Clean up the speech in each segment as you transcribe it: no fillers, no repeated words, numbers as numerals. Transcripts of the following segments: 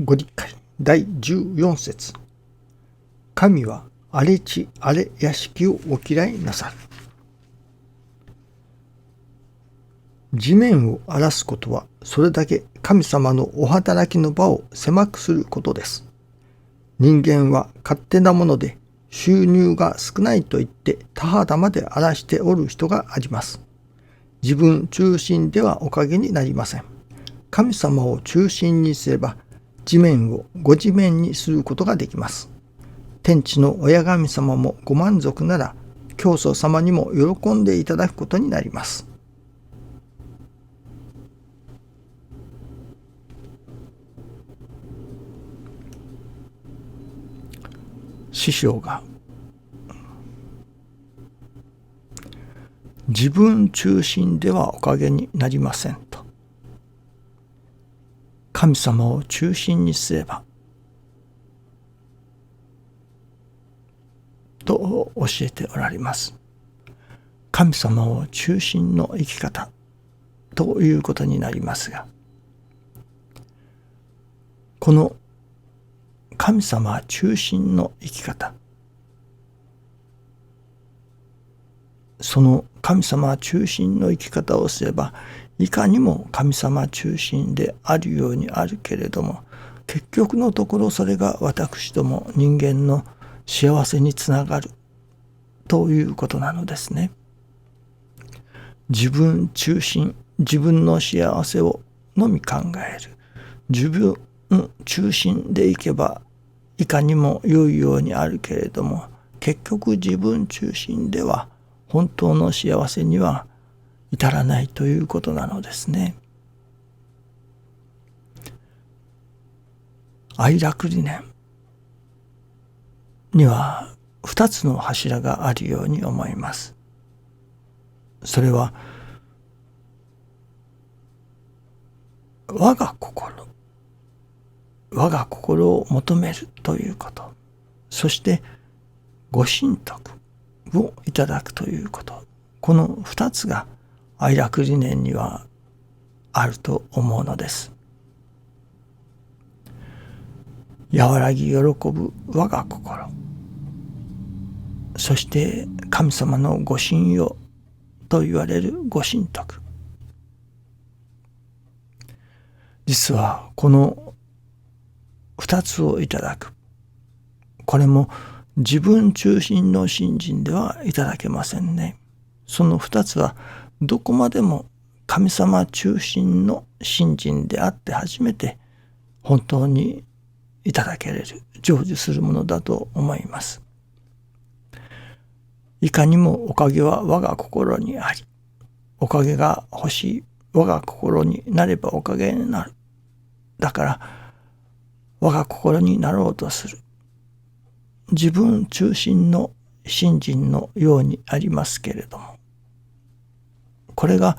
ご理解第14節。神は荒れ地荒れ屋敷をお嫌いなさる。地面を荒らすことはそれだけ神様のお働きの場を狭くすることです。人間は勝手なもので収入が少ないと言って田畑まで荒らしておる人があります。自分中心ではおかげになりません。神様を中心にすれば地面をご地面にすることができます。天地の親神様もご満足なら教祖様にも喜んでいただくことになります。師匠が自分中心ではおかげになりませんと、神様を中心にすればと教えておられます。神様を中心の生き方ということになりますが、この神様中心の生き方、その神様中心の生き方をすればいかにも神様中心であるようにあるけれども、結局のところそれが私ども人間の幸せにつながるということなのですね。自分中心、自分の幸せをのみ考える、自分中心でいけばいかにも良いようにあるけれども、結局自分中心では本当の幸せには至らないということなのですね。愛楽理念には2つの柱があるように思います。それは我が心を求めるということ、そしてご神徳をいただくということ、この2つが愛楽理念にはあると思うのです。和らぎ喜ぶ我が心、そして神様のご神用と言われるご神徳。実はこの2つをいただく、これも自分中心の信心ではいただけませんね。その2つはどこまでも神様中心の信心であって初めて本当にいただけれる、成就するものだと思います。いかにもおかげは我が心にあり、おかげが欲しい我が心になればおかげになる。だから我が心になろうとする。自分中心の信心のようにありますけれども、これが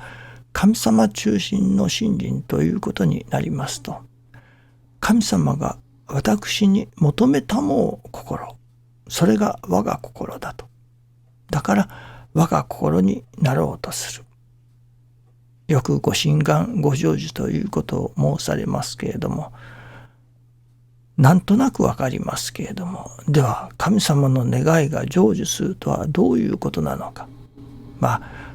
神様中心の信心ということになりますと、神様が私に求めたもう心、それが我が心だと。だから我が心になろうとする。よくご心願ご成就ということを申されますけれども、なんとなくわかりますけれども、では神様の願いが成就するとはどういうことなのか。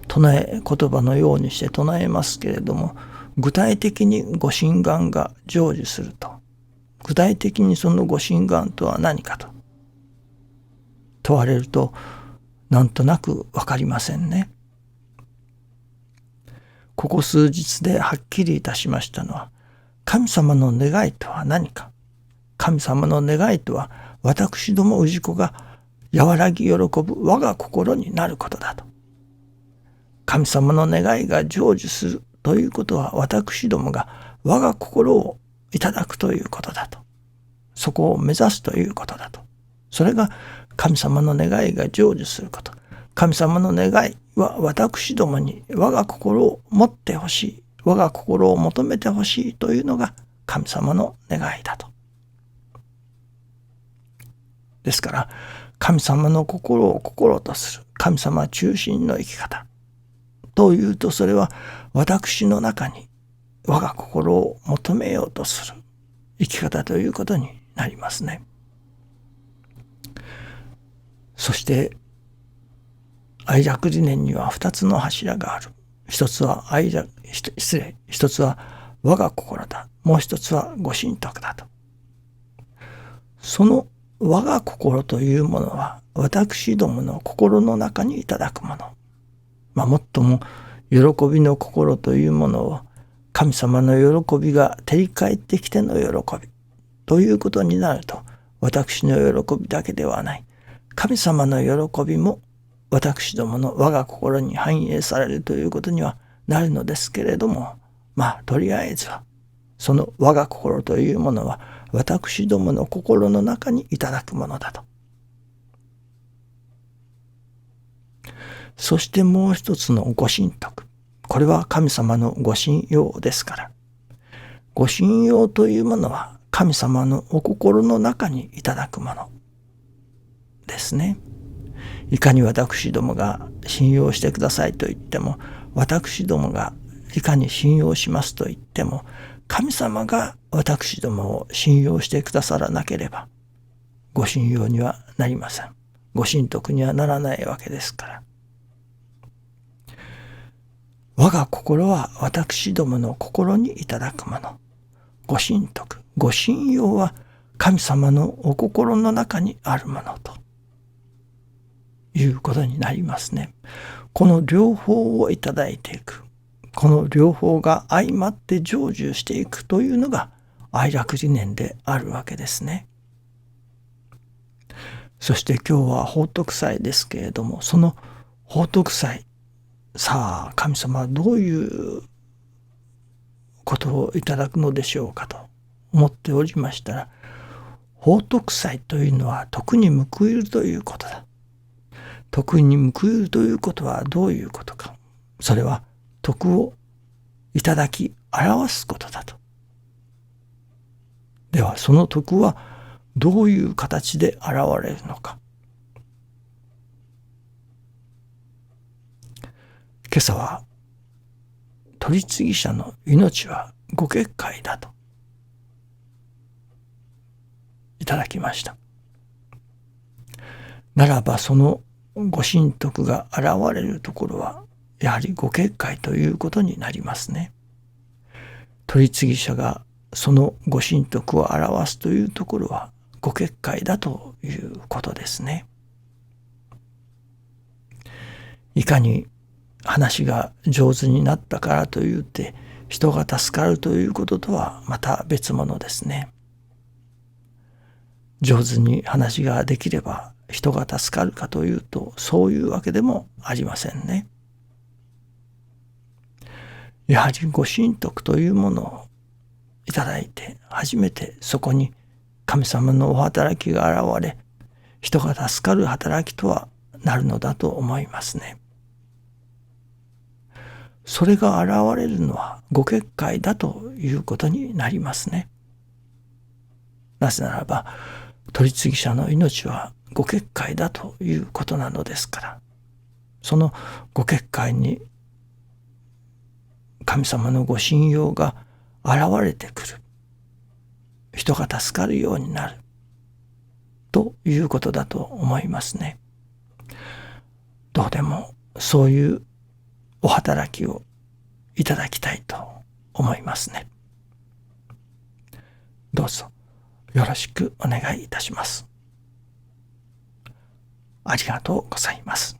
唱え言葉のようにして唱えますけれども、具体的にご心願が成就すると、具体的にそのご心願とは何かと問われると、なんとなくわかりませんね。ここ数日ではっきりいたしましたのは、神様の願いとは何か。神様の願いとは、私ども氏子が和らぎ喜ぶ我が心になることだと。神様の願いが成就するということは、私どもが我が心をいただくということだと。そこを目指すということだと。それが神様の願いが成就すること。神様の願いは私どもに我が心を持ってほしい、我が心を求めてほしいというのが神様の願いだと。ですから神様の心を心とする、神様中心の生き方というと、それは私の中に我が心を求めようとする、生き方ということになりますね。そして愛楽理念には2つの柱がある。一つは一つは我が心だ。もう一つはご神徳だと。その我が心というものは私どもの心の中にいただくもの。もっとも喜びの心というものを神様の喜びが照り返ってきての喜びということになると、私の喜びだけではない。神様の喜びも私どもの我が心に反映されるということにはなるのですけれども、とりあえずはその我が心というものは私どもの心の中にいただくものだと。そしてもう一つのご神徳。これは神様のご神用ですから。ご神用というものは神様のお心の中にいただくものですね。いかに私どもが信用してくださいと言っても、私どもがいかに信用しますと言っても、神様が私どもを信用してくださらなければ、ご信用にはなりません。ご神徳にはならないわけですから。我が心は私どもの心にいただくもの。ご神徳、ご信用は神様のお心の中にあるものということになりますね。この両方をいただいていく。この両方が相まって成就していくというのが愛楽理念であるわけですね。そして今日は宝徳祭ですけれども、その宝徳祭、さあ神様はどういうことをいただくのでしょうかと思っておりましたら、宝徳祭というのは徳に報いるということだ。徳に報いるということはどういうことか。それは徳をいただき表すことだと。ではその徳はどういう形で現れるのか。今朝は取次者の命はご結界だといただきました。ならばそのご神徳が現れるところはやはりご結界ということになりますね。取次者がそのご神徳を表すというところはご結界だということですね。いかに話が上手になったからといって人が助かるということとはまた別物ですね。上手に話ができれば人が助かるかというとそういうわけでもありませんね。やはりご神徳というものをいただいて初めてそこに神様のお働きが現れ、人が助かる働きとはなるのだと思いますね。それが現れるのはご結界だということになりますね。なぜならば取次者の命はご結界だということなのですから、そのご結界に神様のご信用が現れてくる。人が助かるようになる。ということだと思いますね。どうでもそういうお働きをいただきたいと思いますね。どうぞよろしくお願いいたします。ありがとうございます。